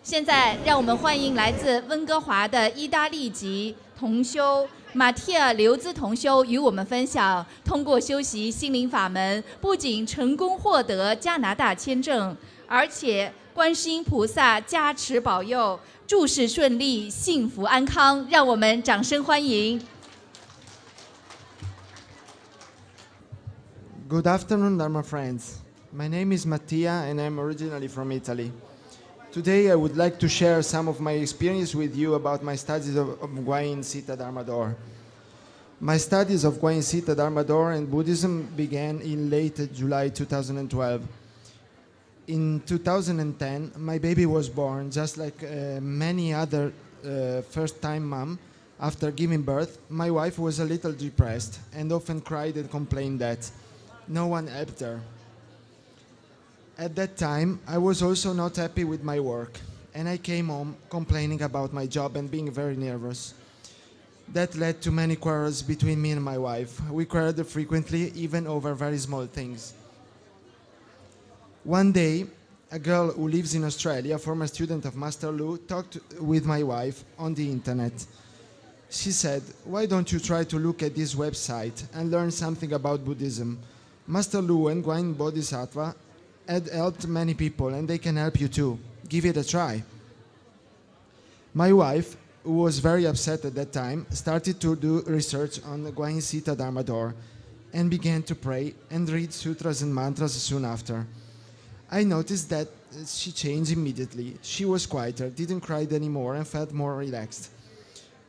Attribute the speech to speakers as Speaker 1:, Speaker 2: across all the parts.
Speaker 1: 现在，让我们欢迎来自温哥华的意大利籍同修MattiaLiuzzi同修与我们分享，通过修习心灵法门，不仅成功获得加拿大签证，而且观世音菩萨加持保佑，诸事顺利，幸福安康。让我们掌声欢迎。
Speaker 2: Good afternoon, Dharma friends. My name is Mattia and I'm originally from Italy. Today I would like to share some of my experience with you about my studies of Guayin Sita Dharma Door. My studies of Guayin Sita Dharma Door and Buddhism began in late July 2012. In 2010, my baby was born, just like many other first-time mom. After giving birth, my wife was a little depressed and often cried and complained that no one helped her. At that time, I was also not happy with my work, and I came home complaining about my job and being very nervous. That led to many quarrels between me and my wife. We quarreled frequently, even over very small things. One day, a girl who lives in Australia, a former student of Master Lu, talked with my wife on the internet. She said, "Why don't you try to look at this website and learn something about Buddhism? Master Lu and Guayin Bodhisattva had helped many people and they can help you too. Give it a try." My wife, who was very upset at that time, started to do research on the Guayin Sita Dharma Door and began to pray and read sutras and mantras soon after. I noticed that she changed immediately. She was quieter, didn't cry anymore and felt more relaxed.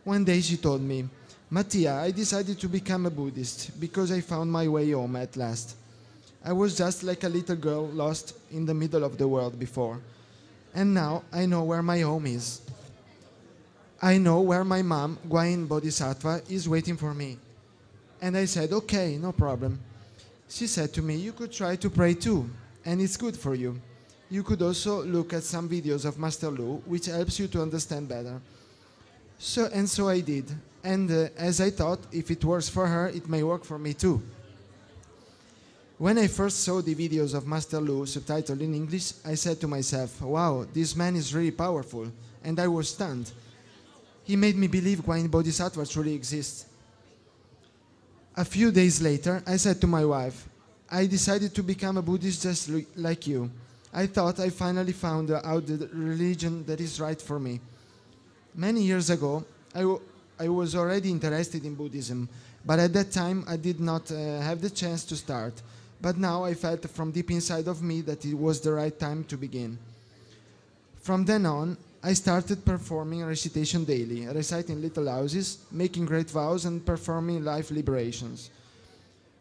Speaker 2: One day she told me, "Mattia, I decided to become a Buddhist because I found my way home at last. I was just like a little girl lost in the middle of the world before. And now I know where my home is. I know where my mom, Guayin Bodhisattva, is waiting for me." And I said, "Okay, no problem." She said to me, "You could try to pray too, and it's good for you. You could also look at some videos of Master Lu, which helps you to understand better." So I did. And as I thought, if it works for her, it may work for me too. When I first saw the videos of Master Lu subtitled in English, I said to myself, "Wow, this man is really powerful," and I was stunned. He made me believe Guayin Bodhisattva truly exists. A few days later, I said to my wife, "I decided to become a Buddhist just like you. I thought I finally found out the religion that is right for me." Many years ago, I was already interested in Buddhism, but at that time I did not have the chance to start. But now I felt from deep inside of me that it was the right time to begin. From then on, I started performing recitation daily, reciting little houses, making great vows, and performing life liberations.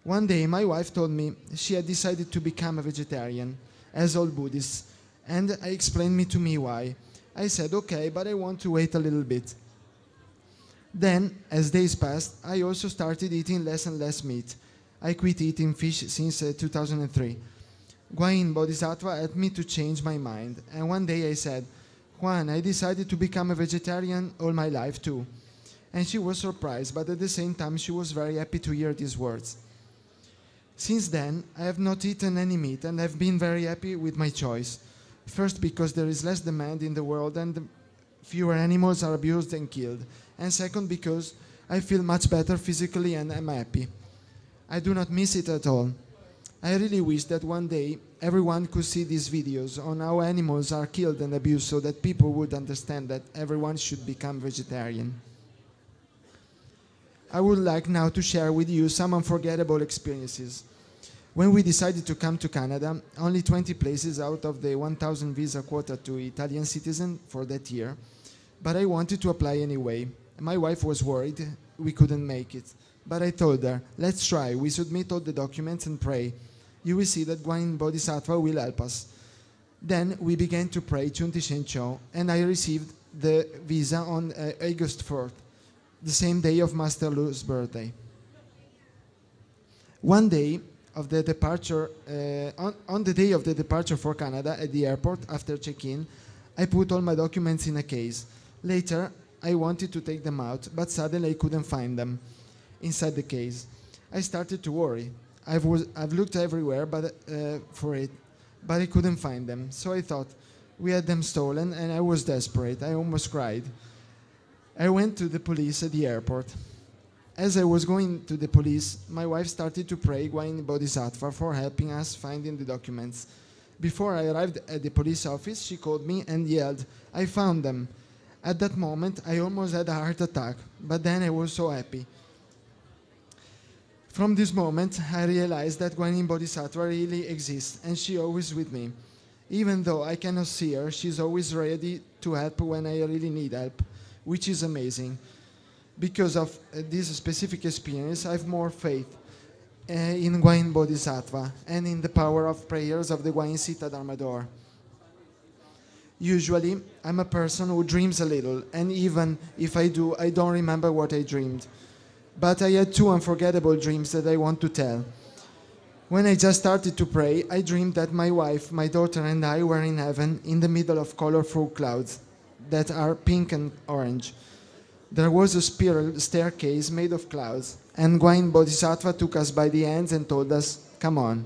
Speaker 2: One day, my wife told me she had decided to become a vegetarian, as all Buddhists, and explained to me why. I said, "Okay, but I want to wait a little bit." Then, as days passed, I also started eating less and less meat. I quit eating fish since 2003. Guayin Bodhisattva helped me to change my mind, and one day I said, "Juan, I decided to become a vegetarian all my life too." And she was surprised, but at the same time she was very happy to hear these words. Since then, I have not eaten any meat and have been very happy with my choice. First, because there is less demand in the world and fewer animals are abused and killed. And second, because I feel much better physically and I'm happy. I do not miss it at all. I really wish that one day everyone could see these videos on how animals are killed and abused so that people would understand that everyone should become vegetarian. I would like now to share with you some unforgettable experiences. When we decided to come to Canada, only 20 places out of the 1,000 visa quota to Italian citizens for that year, but I wanted to apply anyway. My wife was worried we couldn't make it. But I told her, "Let's try. We submit all the documents and pray. You will see that Guayin Bodhisattva will help us." Then we began to pray Chunti Shencho, and I received the visa on August 4th, the same day of Master Lu's birthday. One day of the departure, on the day of the departure for Canada at the airport, after check-in, I put all my documents in a case. Later, I wanted to take them out, but suddenly I couldn't find them inside the case. I started to worry. I've looked everywhere for it, but I couldn't find them. So I thought, We had them stolen, and I was desperate. I almost cried. I went to the police at the airport. As I was going to the police, my wife started to pray Guain Bodhisattva for helping us finding the documents. Before I arrived at the police office, she called me and yelled, "I found them." At that moment, I almost had a heart attack, but then I was so happy. From this moment, I realized that Guanyin Bodhisattva really exists, and she's always with me. Even though I cannot see her, she's always ready to help when I really need help, which is amazing. Because of this specific experience, I have more faith in Guanyin Bodhisattva and in the power of prayers of the Guanyin Sita Dharma door. Usually, I'm a person who dreams a little, and even if I do, I don't remember what I dreamed. But I had 2 unforgettable dreams that I want to tell. When I just started to pray, I dreamed that my wife, my daughter, and I were in heaven in the middle of colorful clouds that are pink and orange. There was a spiral staircase made of clouds, and Guanyin Bodhisattva took us by the hands and told us, "Come on."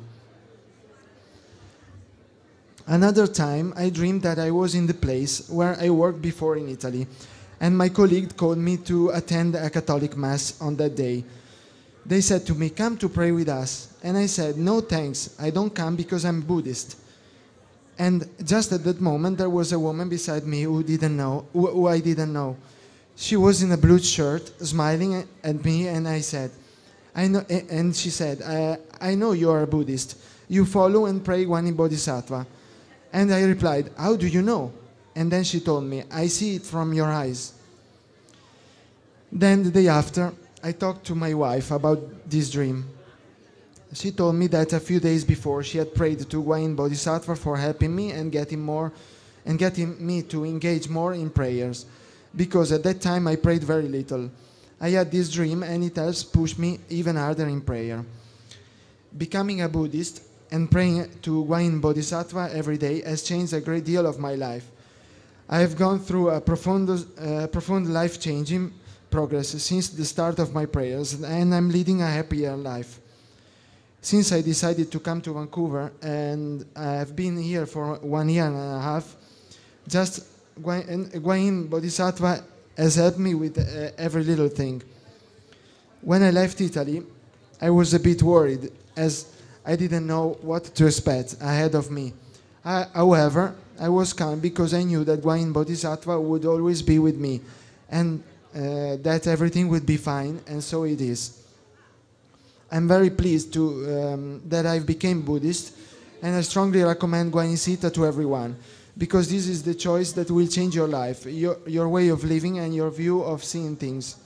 Speaker 2: Another time, I dreamed that I was in the place where I worked before in Italy, and my colleague called me to attend a Catholic Mass on that day. They said to me, "Come to pray with us." And I said, "No thanks, I don't come because I'm Buddhist." And just at that moment, there was a woman beside me who I didn't know. She was in a blue shirt, smiling at me, and I said, "I know." And she said, "I know you are a Buddhist. You follow and pray Guanyin Bodhisattva." And I replied, "How do you know?" And then she told me, "I see it from your eyes." Then the day after, I talked to my wife about this dream. She told me that a few days before she had prayed to Guanyin Bodhisattva for helping me and getting me to engage more in prayers, because at that time I prayed very little. I had this dream and it has pushed me even harder in prayer. Becoming a Buddhist and praying to Guanyin Bodhisattva every day has changed a great deal of my life. I have gone through a profound life-changing progress since the start of my prayers, and I'm leading a happier life. Since I decided to come to Vancouver, and I've been here for 1 year and a half, just Guanyin Bodhisattva has helped me with every little thing. When I left Italy, I was a bit worried, as I didn't know what to expect ahead of me. However, I was calm because I knew that Guanyin Bodhisattva would always be with me, and that everything would be fine, and so it is. I'm very pleased that I became Buddhist, and I strongly recommend Guanyin Sita to everyone, because this is the choice that will change your life, your way of living and your view of seeing things.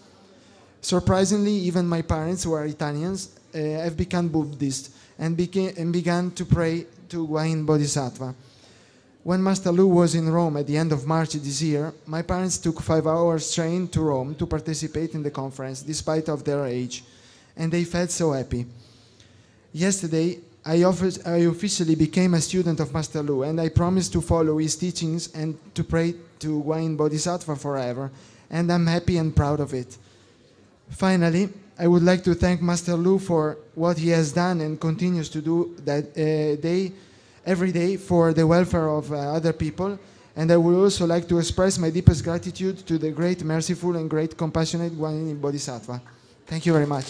Speaker 2: Surprisingly, even my parents, who are Italians, have become Buddhist and began to pray to Guanyin Bodhisattva. When Master Lu was in Rome at the end of March this year, my parents took 5 hours train to Rome to participate in the conference, despite of their age, and they felt so happy. Yesterday, I officially became a student of Master Lu, and I promised to follow his teachings and to pray to Guanyin Bodhisattva forever, and I'm happy and proud of it. Finally, I would like to thank Master Lu for what he has done and continues to do every day for the welfare of other people, and I would also like to express my deepest gratitude to the great, merciful, and great compassionate Guanyin Bodhisattva. Thank you very much.